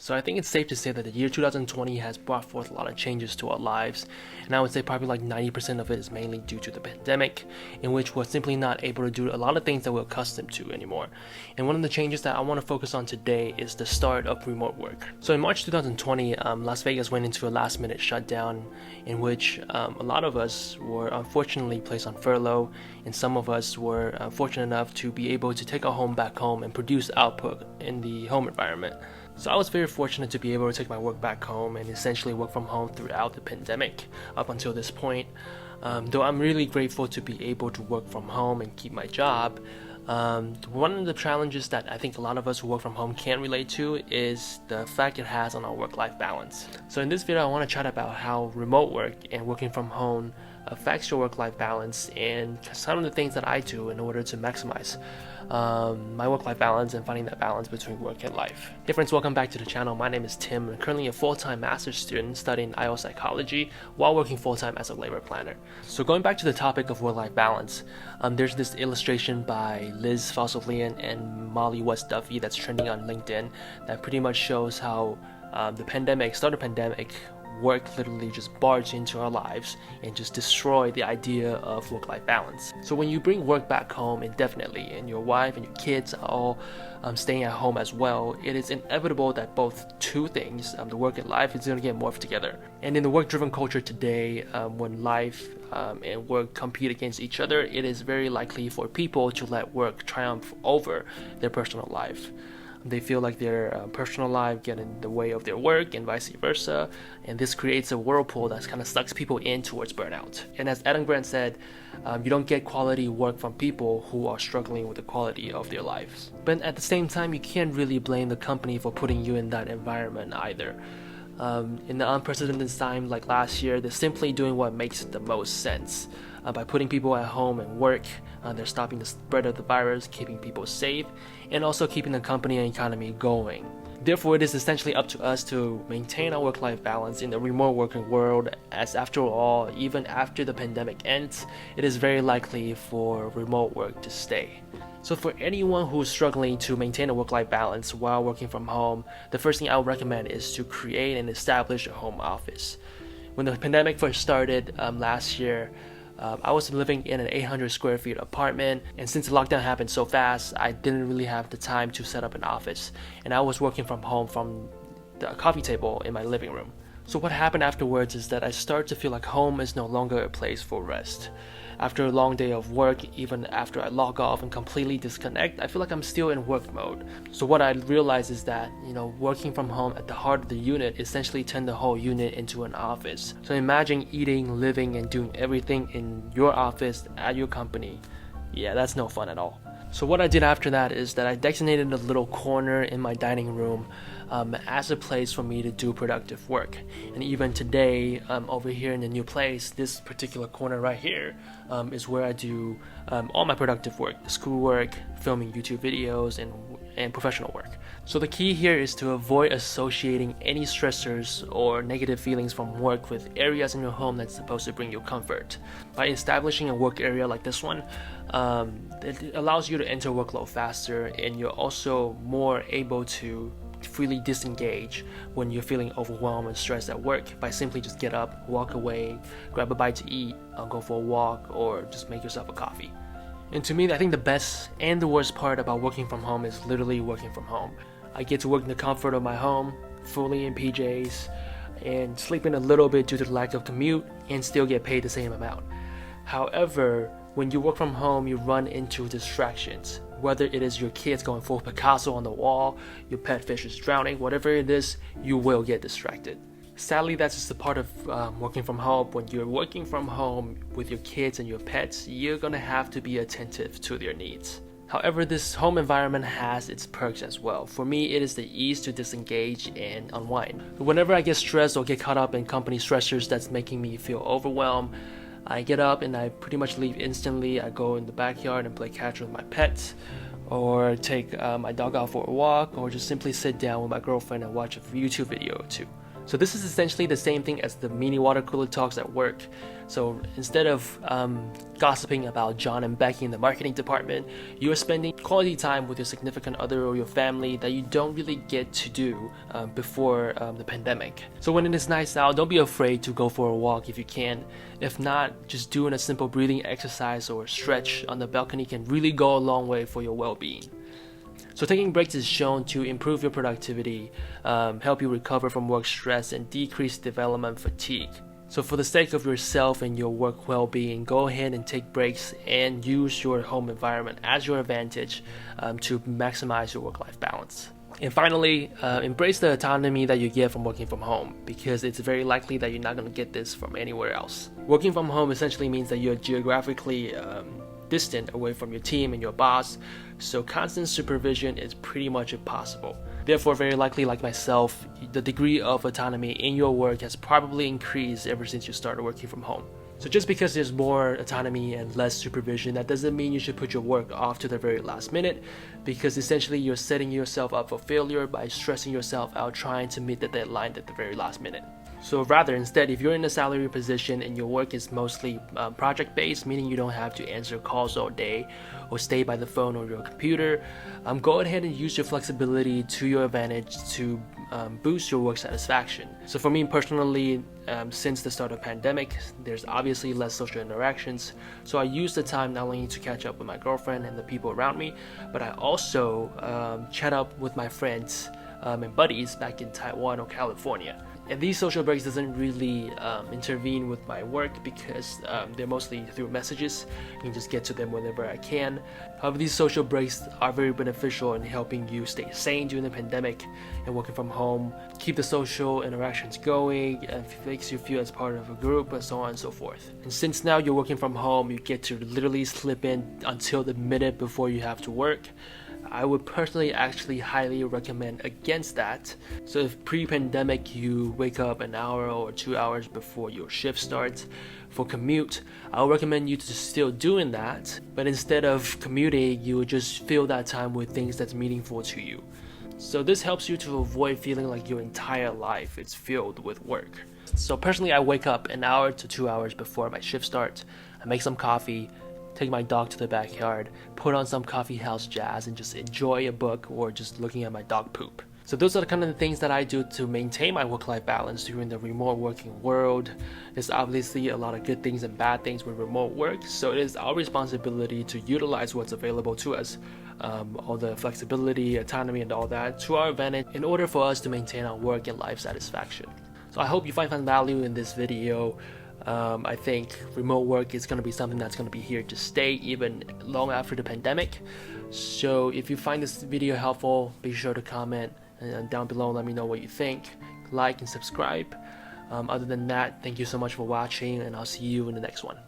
So I think it's safe to say that the year 2020 has brought forth a lot of changes to our lives, and I would say probably like 90% of it is mainly due to the pandemic, in which we're simply not able to do a lot of things that we're accustomed to anymore. And one of the changes that I want to focus on today is the start of remote work. So in March 2020, Las Vegas went into a last-minute shutdown in which a lot of us were unfortunately placed on furlough, and some of us were fortunate enough to be able to take our home back home and produce output in the home environment. So I was very fortunate to be able to take my work back home and essentially work from home throughout the pandemic up until this point. Though I'm really grateful to be able to work from home and keep my job, one of the challenges that I think a lot of us who work from home can relate to is the effect it has on our work-life balance. So in this video, I want to chat about how remote work and working from home affects your work-life balance and some of the things that I do in order to maximize my work-life balance and finding that balance between work and life. Hey friends, welcome back to the channel. My name is Tim. I'm currently a full-time master's student studying IO psychology while working full-time as a labor planner. So going back to the topic of work-life balance, there's this illustration by Liz Fossil-Leon and Molly West Duffy that's trending on LinkedIn that pretty much shows how the pandemic, work literally just barged into our lives and just destroyed the idea of work-life balance. So when you bring work back home indefinitely and your wife and your kids are all staying at home as well, it is inevitable that both two things, the work and life, is going to get morphed together. And in the work-driven culture today, when life and work compete against each other, it is very likely for people to let work triumph over their personal life. They feel like their personal life get in the way of their work and vice versa, and this creates a whirlpool that kind of sucks people in towards burnout. And as Adam Grant said, you don't get quality work from people who are struggling with the quality of their lives. But at the same time, you can't really blame the company for putting you in that environment either. In the unprecedented time like last year, they're simply doing what makes the most sense. By putting people at home and work, they're stopping the spread of the virus, keeping people safe, and also keeping the company and economy going. Therefore, it is essentially up to us to maintain our work-life balance in the remote working world, as after all, even after the pandemic ends, it is very likely for remote work to stay. So for anyone who's struggling to maintain a work-life balance while working from home, the first thing I would recommend is to create and establish a home office. When the pandemic first started last year, I was living in an 800 square feet apartment, and since the lockdown happened so fast, I didn't really have the time to set up an office, and I was working from home from the coffee table in my living room. So what happened afterwards is that I started to feel like home is no longer a place for rest. After a long day of work, even after I log off and completely disconnect, I feel like I'm still in work mode. So what I realized is that, working from home at the heart of the unit essentially turned the whole unit into an office. So imagine eating, living, and doing everything in your office at your company. Yeah, that's no fun at all. So what I did after that is that I designated a little corner in my dining room as a place for me to do productive work. And even today, over here in the new place, this particular corner right here is where I do all my productive work, schoolwork, filming YouTube videos, and professional work. So the key here is to avoid associating any stressors or negative feelings from work with areas in your home that's supposed to bring you comfort. By establishing a work area like this one, it allows you to enter workload faster, and you're also more able to freely disengage when you're feeling overwhelmed and stressed at work by simply just get up, walk away, grab a bite to eat, go for a walk, or just make yourself a coffee. And to me, I think the best and the worst part about working from home is literally working from home. I get to work in the comfort of my home, fully in PJs, and sleeping a little bit due to the lack of commute, and still get paid the same amount. However, when you work from home, you run into distractions. Whether it is your kids going full Picasso on the wall, your pet fish is drowning, whatever it is, you will get distracted. Sadly, that's just a part of working from home. When you're working from home with your kids and your pets, you're gonna have to be attentive to their needs. However, this home environment has its perks as well. For me, it is the ease to disengage and unwind. Whenever I get stressed or get caught up in company stressors that's making me feel overwhelmed, I get up and I pretty much leave instantly. I go in the backyard and play catch with my pets, or take my dog out for a walk, or just simply sit down with my girlfriend and watch a YouTube video or two. So this is essentially the same thing as the mini water cooler talks at work. So instead of gossiping about John and Becky in the marketing department, you are spending quality time with your significant other or your family that you don't really get to do before the pandemic. So when it is nice out, don't be afraid to go for a walk if you can. If not, just doing a simple breathing exercise or stretch on the balcony can really go a long way for your well-being. So taking breaks is shown to improve your productivity, help you recover from work stress, and decrease development fatigue. So for the sake of yourself and your work well-being, go ahead and take breaks and use your home environment as your advantage to maximize your work-life balance. And finally, embrace the autonomy that you get from working from home, because it's very likely that you're not going to get this from anywhere else. Working from home essentially means that you're geographically distant away from your team and your boss, so constant supervision is pretty much impossible. Therefore, very likely, like myself, the degree of autonomy in your work has probably increased ever since you started working from home. So just because there's more autonomy and less supervision, that doesn't mean you should put your work off to the very last minute, because essentially you're setting yourself up for failure by stressing yourself out trying to meet the deadline at the very last minute. So rather, instead, if you're in a salary position and your work is mostly project-based, meaning you don't have to answer calls all day or stay by the phone or your computer, go ahead and use your flexibility to your advantage to boost your work satisfaction. So for me personally, since the start of the pandemic, there's obviously less social interactions. So I use the time not only to catch up with my girlfriend and the people around me, but I also chat up with my friends and buddies back in Taiwan or California. And these social breaks doesn't really intervene with my work because they're mostly through messages. You can just get to them whenever I can. However, these social breaks are very beneficial in helping you stay sane during the pandemic and working from home, keep the social interactions going, and makes you feel as part of a group, and so on and so forth. And since now you're working from home, you get to literally slip in until the minute before you have to work. I would personally actually highly recommend against that. So if pre-pandemic you wake up an hour or 2 hours before your shift starts for commute, I would recommend you to still doing that, but instead of commuting, you would just fill that time with things that's meaningful to you. So this helps you to avoid feeling like your entire life is filled with work. So personally, I wake up an hour to 2 hours before my shift starts. I make some coffee, take my dog to the backyard, put on some coffee house jazz, and just enjoy a book or just looking at my dog poop. So those are the kind of things that I do to maintain my work-life balance during the remote working world. There's obviously a lot of good things and bad things with remote work, so it is our responsibility to utilize what's available to us, all the flexibility, autonomy, and all that to our advantage in order for us to maintain our work and life satisfaction. So I hope you find value in this video. I think remote work is going to be something that's going to be here to stay even long after the pandemic. So if you find this video helpful, be sure to comment and down below let me know what you think, like and subscribe. Other than that, thank you so much for watching, and I'll see you in the next one.